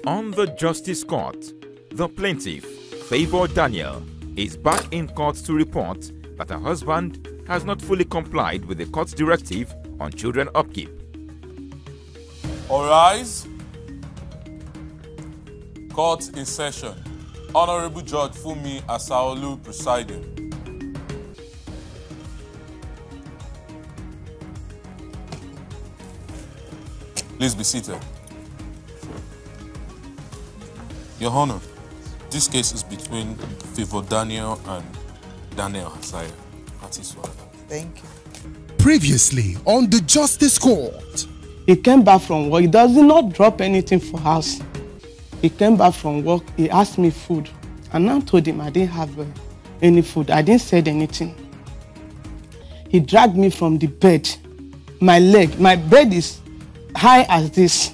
On the Justice Court, the plaintiff, Favor Daniel, is back in court to report that her husband has not fully complied with the court's directive on children upkeep. All rise. Court in session. Honorable Judge Fumi Asaolu presiding. Please be seated. Your Honor, this case is between Favor Daniel and Daniel Hasaya. That is what. Thank you. Previously on the Justice Court. He came back from work. He does not drop anything for house. He came back from work. He asked me food. And I told him I didn't have any food. I didn't say anything. He dragged me from the bed. My leg. My bed is high as this.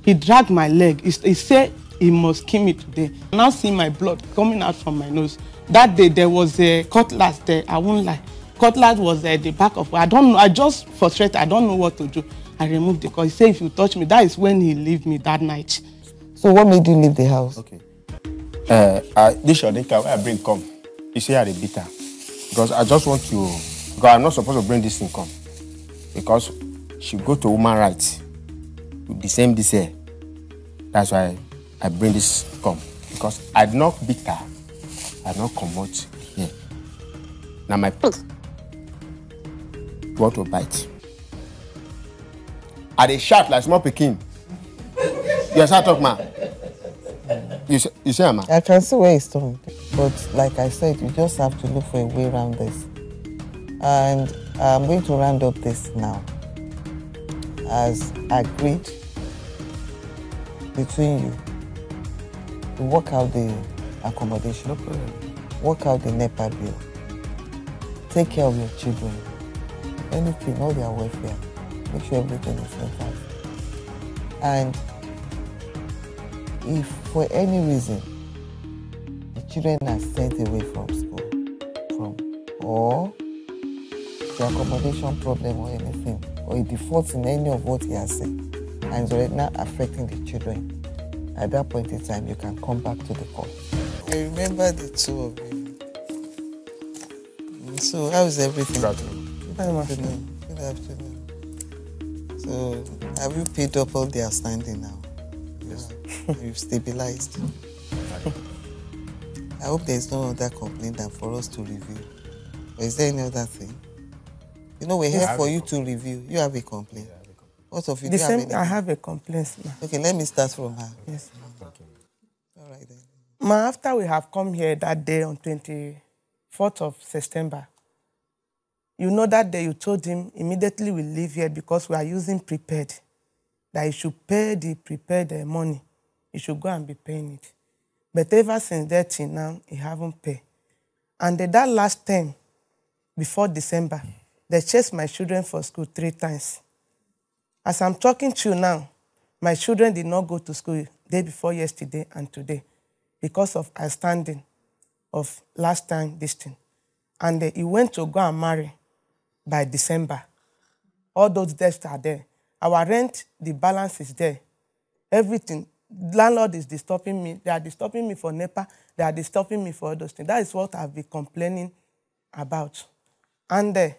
He dragged my leg. He said he must kill me today. I now see my blood coming out from my nose. That day there was a cutlass there. I won't lie. Cutlass was at the back of. I don't know. I just frustrated. I don't know what to do. I removed the cutlass. He said if you touch me, that is when he left me that night. So what made you leave the house? Okay. This your dinka where I bring come. You say I beat her. Because I just want to. Because I'm not supposed to bring this thing come. Because she go to woman rights. The same this year. That's why I bring this come. Because I did not beat her. I did not come out here. Now my want to bite. I dey shout like small pikin. You start talk, man. You say, man. I can see where it's coming. But like I said, you just have to look for a way around this. And I'm going to round up this now. As agreed between you, to work out the accommodation, work out the NEPA bill, take care of your children, anything, all their welfare, make sure everything is set out. And if for any reason the children are sent away from school, or the accommodation problem or anything, or it defaults in any of what he has said, and it's already not affecting the children, at that point in time, you can come back to the court. I remember the two of you. So, how is everything? Good afternoon. Good afternoon. Good afternoon. So, have you paid up all the outstanding now? Yes. You've stabilized. I hope there's no other complaint than for us to review. Or is there any other thing? You know, we're here for you to review. You have a complaint. What of you? The same, I have a complaint. Okay, let me start from her. Yes. Okay. All right then. Ma, after we have come here that day on 24th of September, you know that day you told him immediately we leave here because we are using prepaid, that he should pay the prepaid money. He should go and be paying it. But ever since that till now, he haven't paid. And that last time, before December, they chased my children for school 3 times. As I'm talking to you now, my children did not go to school day before yesterday and today because of outstanding of last time this thing. And he went to go and marry by December. All those debts are there. Our rent, the balance is there. Everything. Landlord is disturbing me. They are disturbing me for NEPA. They are disturbing me for all those things. That is what I've been complaining about. And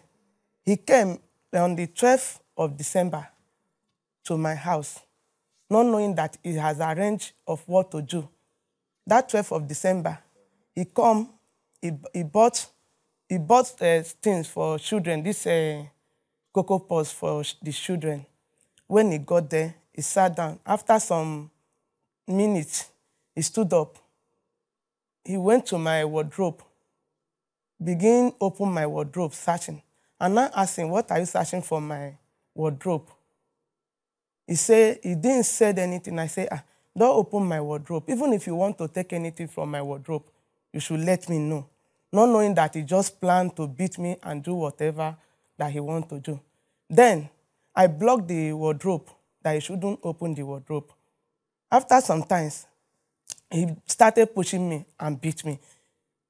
he came on the 12th of December to my house, not knowing that he has arranged of what to do. That 12th of December, he come, he bought things for children, this cocoa pots for the children. When he got there, he sat down. After some minutes, he stood up. He went to my wardrobe, began open my wardrobe, searching. And I asked him, what are you searching for my wardrobe? He said, he didn't say anything. I said, don't open my wardrobe. Even if you want to take anything from my wardrobe, you should let me know. Not knowing that he just planned to beat me and do whatever that he wants to do. Then, I blocked the wardrobe, that he shouldn't open the wardrobe. After some time, he started pushing me and beat me.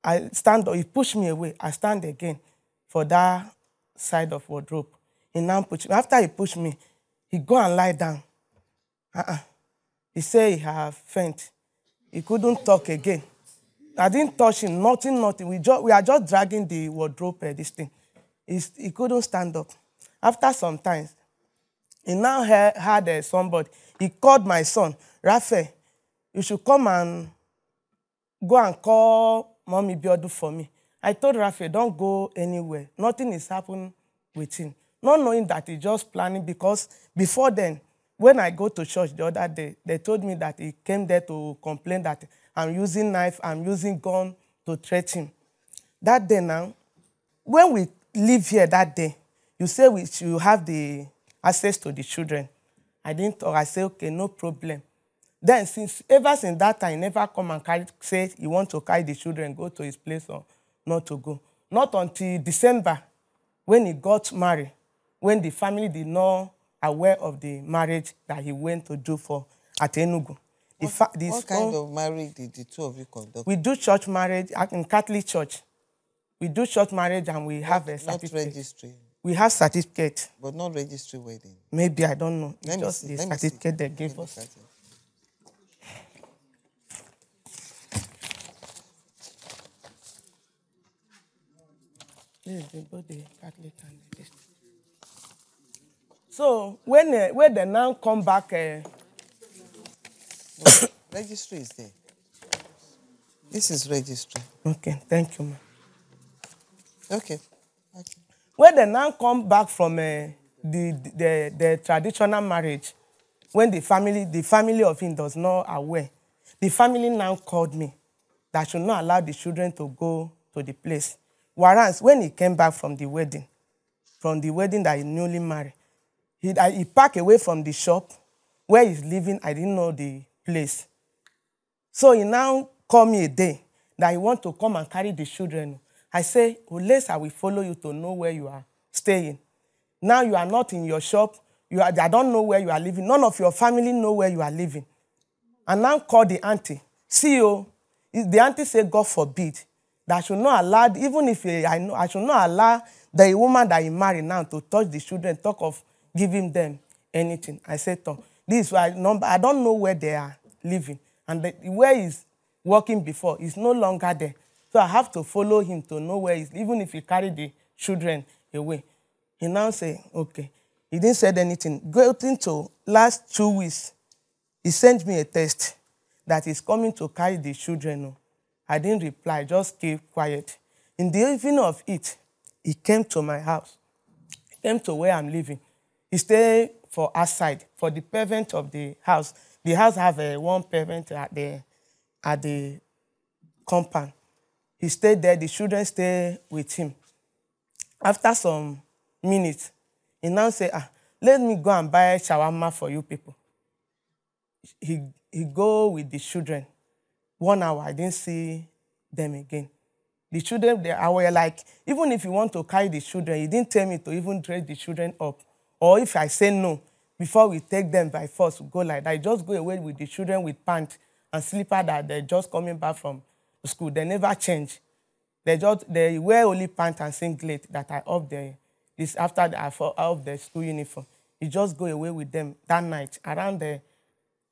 He pushed me away. I stand again for that side of wardrobe. He now pushed me. After he pushed me, he go and lie down. He said he have faint. He couldn't talk again. I didn't touch him, nothing. We are just dragging the wardrobe, this thing. He couldn't stand up. After some time, he now had somebody. He called my son, Raphael, you should come and go and call Mommy Biodu for me. I told Raphael, don't go anywhere. Nothing is happening with him. Not knowing that he's just planning, because before then, when I go to church the other day, they told me that he came there to complain that I'm using knife, I'm using gun to threaten him. That day now, when we leave here that day, you say we should have the access to the children. I didn't talk. I said, okay, no problem. Then ever since that time, he never come and say he want to carry the children, go to his place or not to go. Not until December, when he got married, when the family did not aware of the marriage that he went to do at Enugu. What kind of marriage did the two of you conduct? We do church marriage in Catholic church. We do church marriage and we have a certificate. Not registry. We have certificate. But not registry wedding. Maybe, I don't know. Let just me the see. certificate they gave us. This is both the Catholic and the Christian. So when they now come back, registry is there. This is registry. Okay, thank you, ma'am. Okay. When they now come back from the traditional marriage, when the family of him does not aware, the family now called me that I should not allow the children to go to the place. Whereas when he came back from the wedding that he newly married, he packed away from the shop where he's living. I didn't know the place. So he now called me a day that he want to come and carry the children. I say, unless I will follow you to know where you are staying. Now you are not in your shop. I don't know where you are living. None of your family know where you are living. And now call the auntie. See you. The auntie said, God forbid, that I should not allow, even if I should not allow the woman that he married now to touch the children, talk of giving them anything. I said, this is why I don't know where they are living. And where he's working before is no longer there. So I have to follow him to know where he's, even if he carried the children away. He now say, okay. He didn't say anything. Going to last 2 weeks, he sent me a text that he's coming to carry the children. I didn't reply, just keep quiet. In the evening of it, he came to my house. He came to where I'm living. He stayed for outside, for the pavement of the house. The house have one pavement at the compound. He stayed there. The children stayed with him. After some minutes, he now said, let me go and buy shawarma for you people. He go with the children. 1 hour, I didn't see them again. The children, I were like, even if you want to carry the children, he didn't tell me to even dress the children up. Or if I say no, before we take them by force, go like that. I just go away with the children with pants and slipper that they're just coming back from school. They never change. They wear only pants and singlet that are up there. This after of the school uniform. You just go away with them that night around the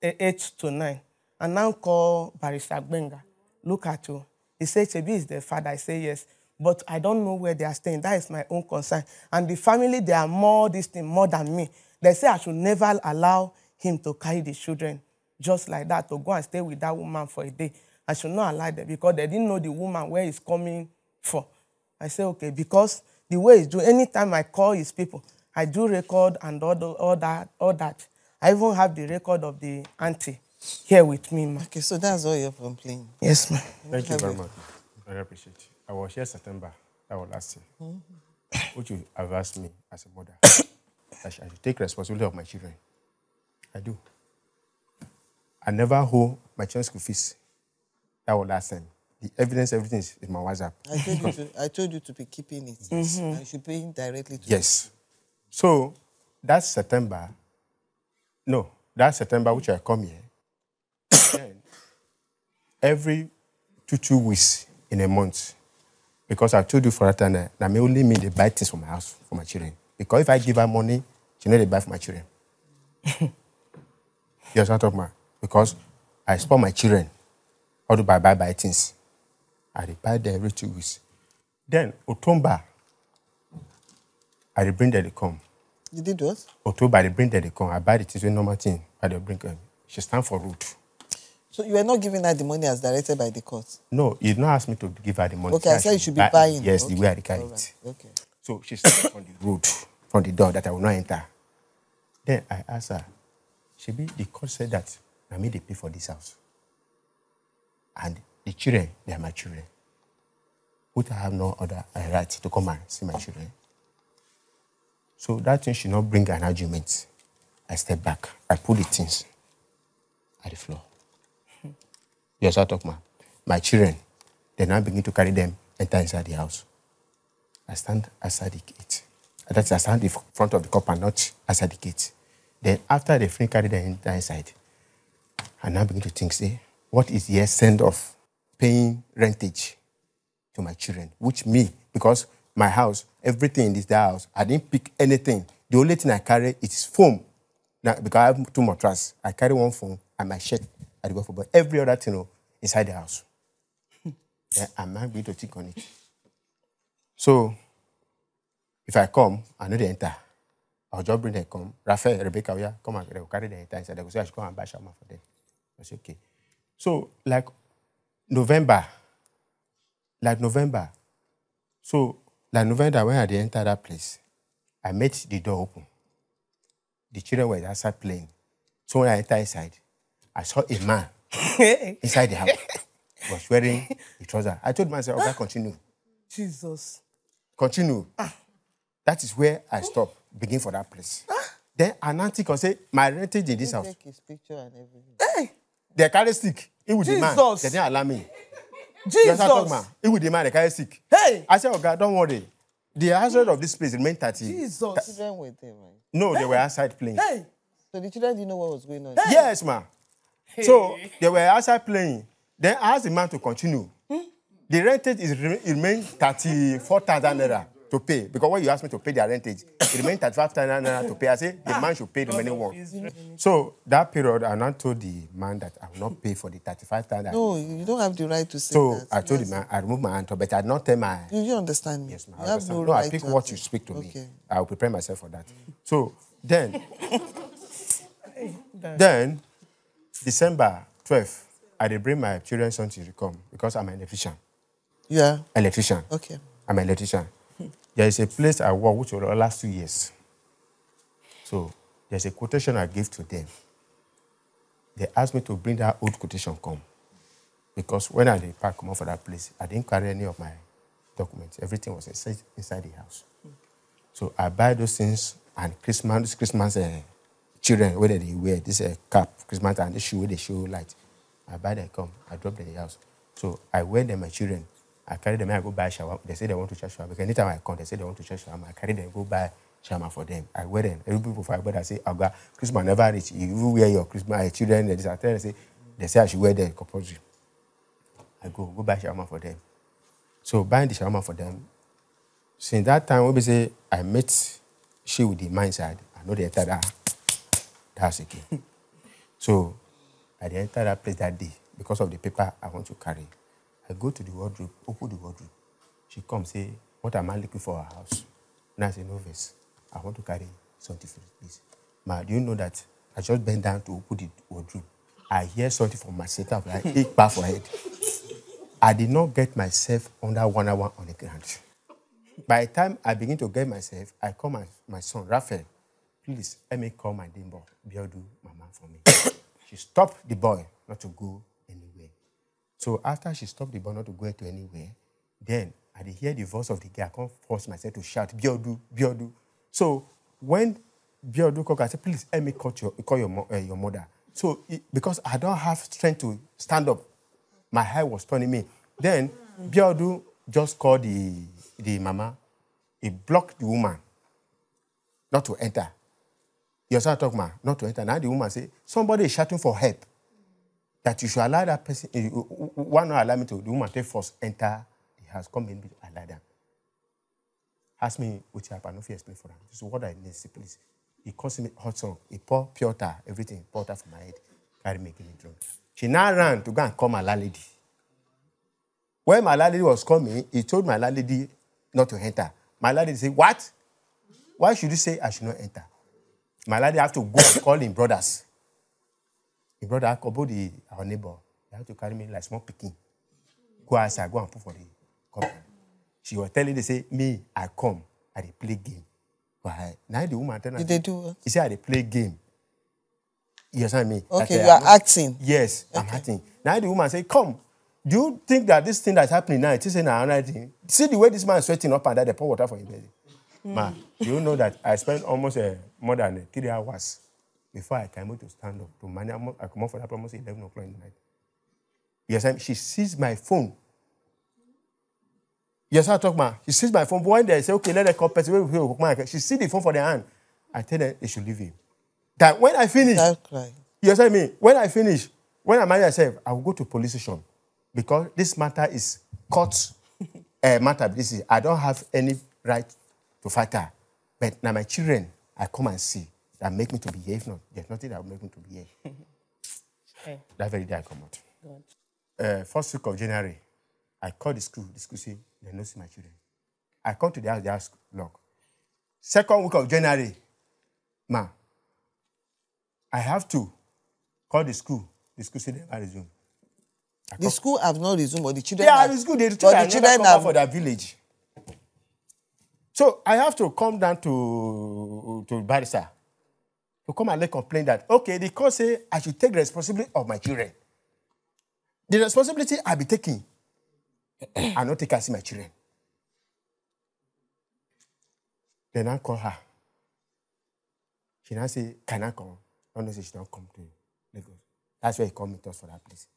8 to 9. And now call Barrister Benga. Look at you. He said, Chebi is the father. I say yes. But I don't know where they are staying. That is my own concern. And the family, they are more than me. They say I should never allow him to carry the children just like that, to go and stay with that woman for a day. I should not allow them because they didn't know the woman where he's coming for. I say, okay, because the way he's doing, anytime I call his people, I do record and all that. I even have the record of the auntie here with me, ma. Okay, so that's all you're complaining. Yes, ma'am. Thank you very much. I appreciate it. I was here September. That was last year. Which you have asked me as a mother. I should take responsibility of my children. I do. I never hold my children's school fees. That was last time. The evidence, everything is in my WhatsApp. I told you to be keeping it. Mm-hmm. I should pay him directly to Yes. So, that September, which I come here, then every 2 weeks in a month, because I told you for that time, that may only mean they buy things for my house, for my children. Because if I give her money, she know they buy for my children. You understand what I'm talking about? because I spoil my children. All the buy things. I buy them every 2 weeks. Then October, I bring them, they come. You did what? October, they bring them, they come. I buy the things with normal thing. I they bring them. She stand for road. So you were not giving her the money as directed by the court? No, you did not ask me to give her the money. Okay, I said you should be buying. Yes, okay. the way I carry right. it. Okay. So she stands on the road, from the door that I will not enter. Then I asked her, the court said that I made they pay for this house. And the children, they are my children. Would I have no other right to come and see my children? So that thing should not bring an argument. I step back. I put the things at the floor. Yes, I talk, my children, they now begin to carry them, enter inside the house. I stand outside the gate. That's I stand in front of the cop and not outside the gate. Then after they finish carry them inside, I now begin to think, say, what is the essence of paying rentage to my children? Which me, because my house, everything in this house, I didn't pick anything. The only thing I carry is foam. Now, because I have 2 mattresses, I carry 1 foam and my shirt at the go for, but every other thing inside the house. Then I'm not going to think on it. So, if I come, I know they enter. I'll just bring them come. Raphael, Rebecca, come and they'll carry them enter inside. They will say, I should come and buy shawarma for them. I say, okay. So, like November. So, like November, when I enter that place, I met the door open. The children were outside playing. So when I enter inside, I saw a man inside the house. He was wearing a trouser. I told myself, okay, continue. Jesus. Continue. That is where I stop. Begin for that place. Then an auntie can say, my rentage in this house. Take his picture and everything. Hey! They carry stick. He with the man. They didn't allow me. Jesus. He with the man, they carry stick. Hey! I said, oh God, don't worry. The hazard of this place remained 30. Jesus. The children were there, right? No, they were outside playing. Hey! So the children didn't know what was going on? Hey! Yes, ma. Hey. So they were outside playing. Then I asked the man to continue. The rentage remained 34,000 naira to pay. Because when you asked me to pay their rentage, it remained 35,000 naira to pay. I said, the man should pay the remaining one. So that period, I now told the man that I will not pay for the 35,000. No, you don't have the right to say so that. I told the man, I removed my hand, but I did not tell my... You understand me? Yes, ma'am. You have no right right I pick to what you speak to me. I will prepare myself for that. So then, December 12th, I did bring my children's son to come because I'm an electrician. Yeah. Electrician. Okay. I'm an electrician. There is a place I work which will last 2 years. So there's a quotation I gave to them. They asked me to bring that old quotation come. Because when I did come off for that place, I didn't carry any of my documents. Everything was inside the house. So I buy those things and Christmas children, whether they wear this cap, Christmas and the shoe, where they show light. I buy them, come, I drop them in the house. So I wear them, my children. I carry them and I go buy shower. They say they want to charge shower. Because anytime I come, they say they want to charge shower. I carry them, go buy shower for them. I wear them. Every people before I wear, I say, oh God, Christmas never reach. You wear your Christmas children. I tell them, they say I should wear them compulsory. I go buy shawarma for them. So buying the shawarma for them, since that time, when we say I met she with the mindset, I know they enter that house again. So I enter that place that day because of the paper I want to carry. I go to the wardrobe, open the wardrobe. She comes, say, what am I looking for a house? And I say, no, verse. I want to carry something for this. Ma, do you know that I just bent down to open the wardrobe? I hear something from my setup, like 8 bar for head. I did not get myself under 1 hour on the ground. By the time I begin to get myself, I call my son, Raphael, please, let me call my neighbor, Biodu, Mama, for me. She stopped the boy not to go anywhere. So after she stopped the boy not to go to anywhere, then I did hear the voice of the girl. I can't force myself to shout, Biodu, Biodu. So when Biodu called, I said, please, let me call your mother. So because I don't have strength to stand up, my hair was turning me. Then Biodu just called the mama. He blocked the woman not to enter. You also talk, ma, not to enter. Now the woman say, somebody is shouting for help. That you should allow that person, one not allow me to, the woman take first enter the house, come in, allow them. Ask me what happened, I don't explain for them. This is what I need, please. He calls me hot song, he pour pure water, everything, pour water from my head. carry me, give me drug. She now ran to go and call my landlady. When my landlady was coming, he told my landlady not to enter. My landlady said, what? Why should you say I should not enter? My landlady have to go and call him brothers. His brother called our neighbor. They have to carry me like small picking. Go outside, go and put for the company. She was telling, they say, me, I come, I dey play game. But now the woman tell her, did they do what? He said, I dey play game. You understand me? Okay, you are acting. Yes, okay. I'm acting. Now the woman say, come. Do you think that this thing that's happening now, it is another thing? See the way this man is sweating up and down, they pour water for him belly. Man, you know that I spent almost more than 3 hours before I came to stand up to manage. I come up for that almost 11 o'clock in the night. Yes, she sees my phone. Yes, I talk, man. She sees my phone. But when they say, okay, let her call person, she sees the phone for their hand. I tell her they should leave him. That when I finish, yes, I mean, when I finish, when I marry myself, I will go to police station. Because this matter is court matter. I don't have any right to fight her. But now my children, I come and see that make me to behave. No, there's nothing that will make me to behave. Okay. That very day I come out. First week of January, I called the school. The school said, they don't see my children. I come to the house lock. Second week of January, ma, I have to call the school. The school said they resume. The school have not resumed, but the children have... Yeah, it's good. The children have... for their village. So I have to come down to Barrister to come and complain that, okay, the court say I should take the responsibility of my children. The responsibility I'll be taking, I not take and see my children. Then I call her. She now say, can I come? No, she don't come to Lagos. That's why he called me to us for that place.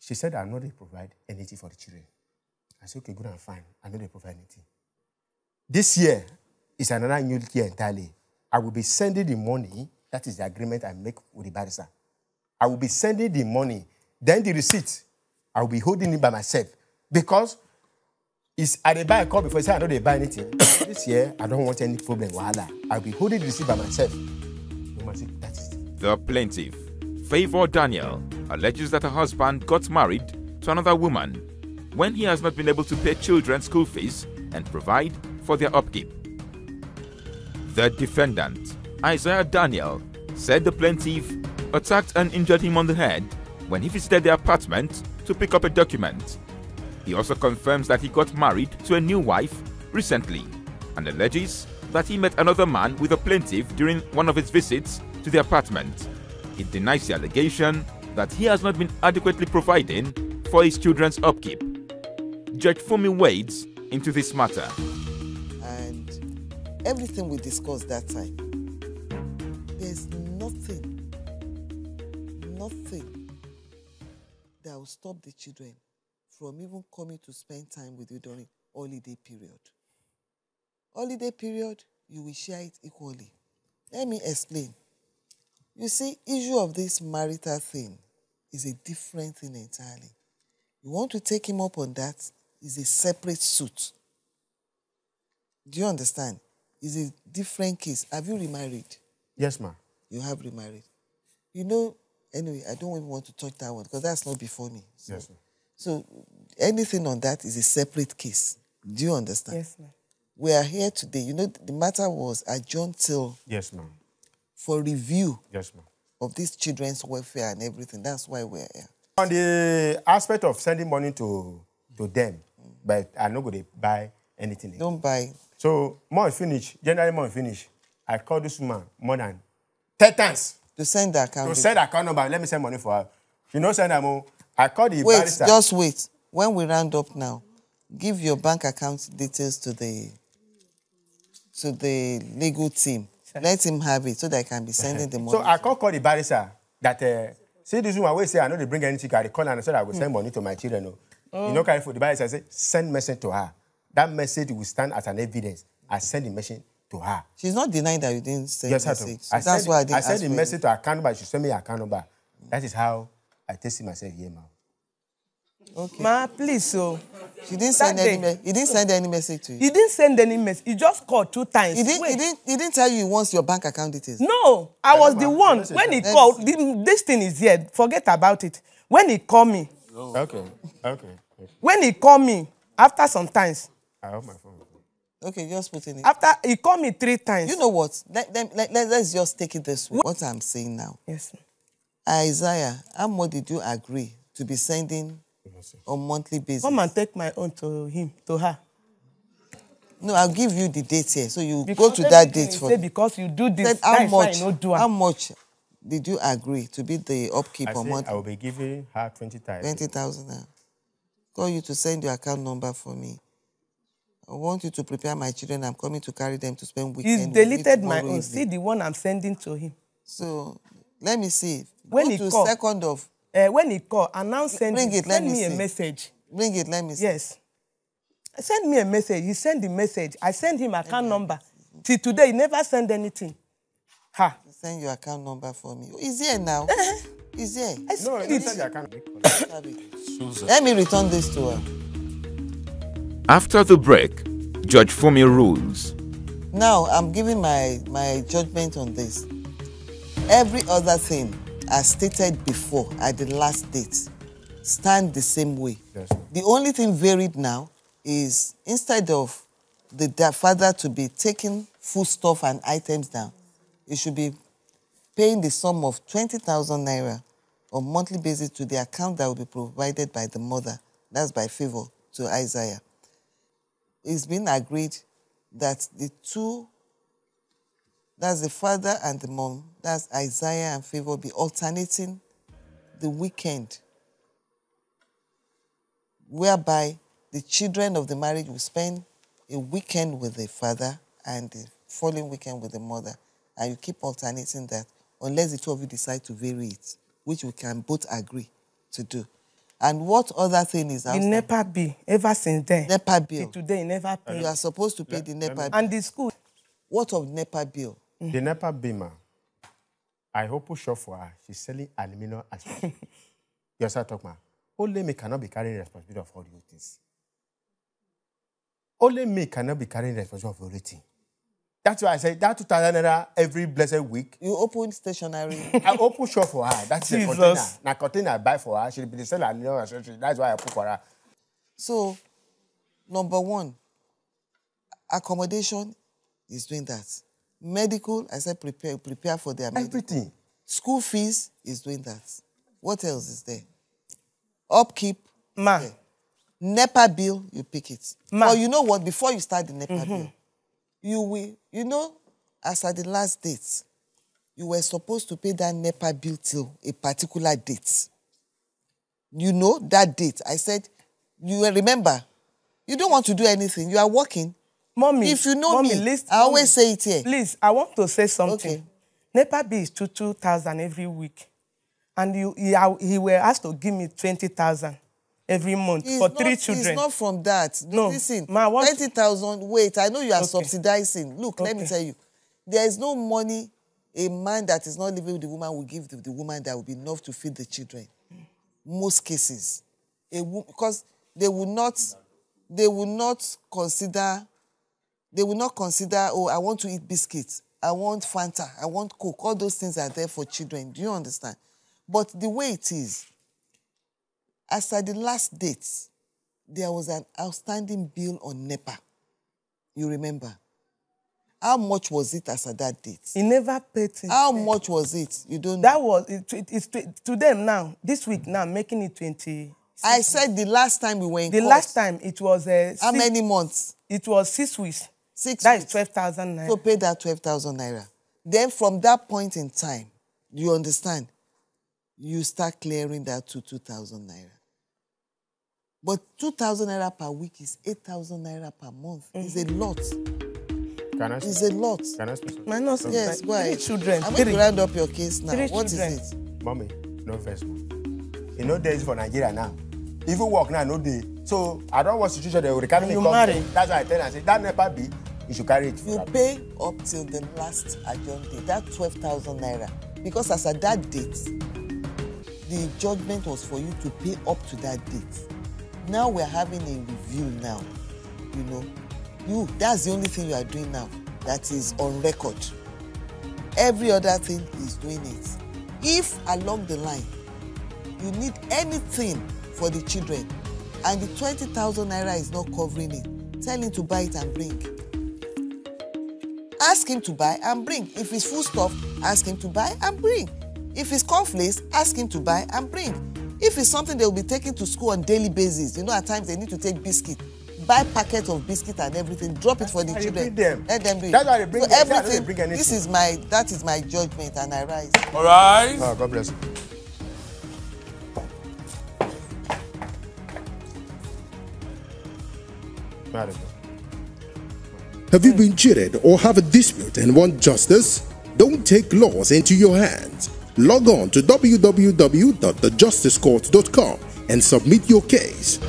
She said, I know they provide anything for the children. I said, okay, good and fine. I know they provide anything. This year is another new year entirely. I will be sending the money. That is the agreement I make with the barrister. I will be sending the money. Then the receipt, I will be holding it by myself. Because I dey buy a car before I say I know they buy anything. This year, I don't want any problem. Voila. I'll be holding the receipt by myself. That is it. The plaintiff, Favor Daniel, alleges that her husband got married to another woman when he has not been able to pay children's school fees and provide for their upkeep. The defendant, Isaiah Daniel, said the plaintiff attacked and injured him on the head when he visited the apartment to pick up a document. He also confirms that he got married to a new wife recently and alleges that he met another man with the plaintiff during one of his visits to the apartment. He denies the allegation that he has not been adequately providing for his children's upkeep. Judge Fumi wades into this matter. And everything we discussed that time, there's nothing that will stop the children from even coming to spend time with you during holiday period. Holiday period, you will share it equally. Let me explain. You see, issue of this marital thing is a different thing entirely. You want to take him up on that, is a separate suit. Do you understand? It's a different case. Have you remarried? Yes, ma'am. You have remarried. You know, anyway, I don't even want to touch that one because that's not before me. So, yes, ma'am. So anything on that is a separate case. Do you understand? Yes, ma'am. We are here today. You know, the matter was adjourned till... Yes, ma'am. For review. Yes, ma'am. Of this children's welfare and everything. That's why we're here. On the aspect of sending money to them, but I'm not going to buy anything again. Don't buy. So, month finish, January month finish, I called this woman more than 10 times. To send the account. To send the account number, let me send money for her. She no send her more. I called the Wait, barrister. Just wait. When we round up now, give your bank account details to the legal team. Let him have it so that I can be sending the money. So I call the barrister that, see this woman, we say I know they bring anything, I call her and said I will send money to my children. No. You know, carry for the barrister, I say, send message to her. That message will stand as an evidence. I send the message to her. She's not denying that you didn't send yes, message. So that's why I didn't send the message to her account number, she send me her account number. That is how I tested myself here, ma'am. Okay. Ma, please, so. She didn't send he didn't send any message to you? He didn't send any message. He just called 2 times. He didn't tell you he wants your bank account details? No, I was the one. When he called, this thing is here. Forget about it. When he called me. Oh. Okay. When he called me, after some times. I have my phone. Okay, just put in it. After he called me 3 times. You know what? Let's just take it this way. What I'm saying now. Yes. Isaiah, how much did you agree to be sending on monthly basis? Come and take my own to her. No, I'll give you the date here. So you go to that date for. Because you do this. How much did you agree to be the upkeep on monthly? I will be giving her 20,000. 20,000 now. Call you to send your account number for me. I want you to prepare my children. I'm coming to carry them to spend weekend. He's deleted my own. See the one I'm sending to him. So let me see. When go he to call, second of. When he call, send me a message. Bring it. Let me see. Yes. Send me a message. He sent the message. I send him account number. Till today, he never sent anything. Ha. Send your account number for me. He's here now. He's here. No, it's your account. Let me return this to her. After the break, Judge Fumi rules. Now, I'm giving my judgment on this. Every other thing, as stated before at the last date, stand the same way. Yes. The only thing varied now is instead of the father to be taking foodstuff and items down, he should be paying the sum of 20,000 naira on monthly basis to the account that will be provided by the mother. That's by favor to Isaiah. It's been agreed that the two, that's the father and the mom, that's Isaiah and Favor, be alternating the weekend, whereby the children of the marriage will spend a weekend with the father and the following weekend with the mother. And you keep alternating that unless the two of you decide to vary it, which we can both agree to do. And what other thing is outstanding? The NEPA bill, ever since then. NEPA bill. Today, he never paid. You are supposed to pay the NEPA bill. And the school. What of NEPA bill? The NEPA bill, ma, I hope you shop for her. She's selling aluminum and stuff. You start talking, ma. Only me cannot be carrying responsibility of all these things. Only me cannot be carrying responsibility of everything. That's why I say that 2,000 naira every blessed week. You open stationery. I open shop for her. That's the container. Now container I buy for her. She'll be the seller and accessory. That's why I put for her. So, number one, accommodation is doing that. Medical, I said prepare for their medical. Everything. School fees is doing that. What else is there? Upkeep. Ma. There. NEPA bill, you pick it. Ma. Or you know what? Before you start the NEPA bill, you will, as at the last date, you were supposed to pay that NEPA bill till a particular date. You know that date. I said, you will remember, you don't want to do anything. You are working. Mommy, if you know me, I always say it here. Please, I want to say something. Okay. NEPA bill is 2,000 every week. And he were asked to give me 20,000 every month for 3 children. It's not from that. No. Listen, Ma, 20,000, wait, I know you are subsidizing. Look, let me tell you. There is no money a man that is not living with the woman will give the woman that will be enough to feed the children. Most cases. Because they will not consider, oh, I want to eat biscuits. I want Fanta. I want Coke. All those things are there for children. Do you understand? But the way it is, as at the last date, there was an outstanding bill on NEPA. You remember? How much was it as at that date? He never paid it. How much was it? You don't know. That was, it's to them now, this week now, making it 20. I said the last time we were in court. The last time it was... how many months? It was 6 weeks. 6 That weeks. is 12,000 naira. So pay that 12,000 naira. Then from that point in time, you understand, you start clearing that to 2,000 naira. But 2,000 naira per week is 8,000 naira per month. It's a lot. It's a lot. Can I speak? Minus, yes, go ahead. 3 children. I'm going to round up your case now. 3 What children. is it? Mommy, no first. You know days for Nigeria now. Even work now, no day. So I don't want situation that will carry me. Marry. That's why I tell her, I say, that NEPA bill, you should carry it. You pay up till the last adjourned date, that 12,000 naira. Because as at that date, the judgment was for you to pay up to that date. Now we're having a review now. You know, that's the only thing you are doing now that is on record. Every other thing is doing it. If along the line you need anything for the children and the 20,000 naira is not covering it, tell him to buy it and bring. Ask him to buy and bring. If it's food stuff, ask him to buy and bring. If it's cornflakes, ask him to buy and bring. If it's something they will be taking to school on daily basis, you know, at times they need to take biscuit. Buy packet of biscuit and everything. Drop it for the children. Let them do it. That's why they bring so them. everything. They bring anything. That is my judgment, and I rise. All right. Oh, God bless you. Have you been cheated or have a dispute and want justice? Don't take laws into your hands. Log on to www.thejusticecourt.com and submit your case.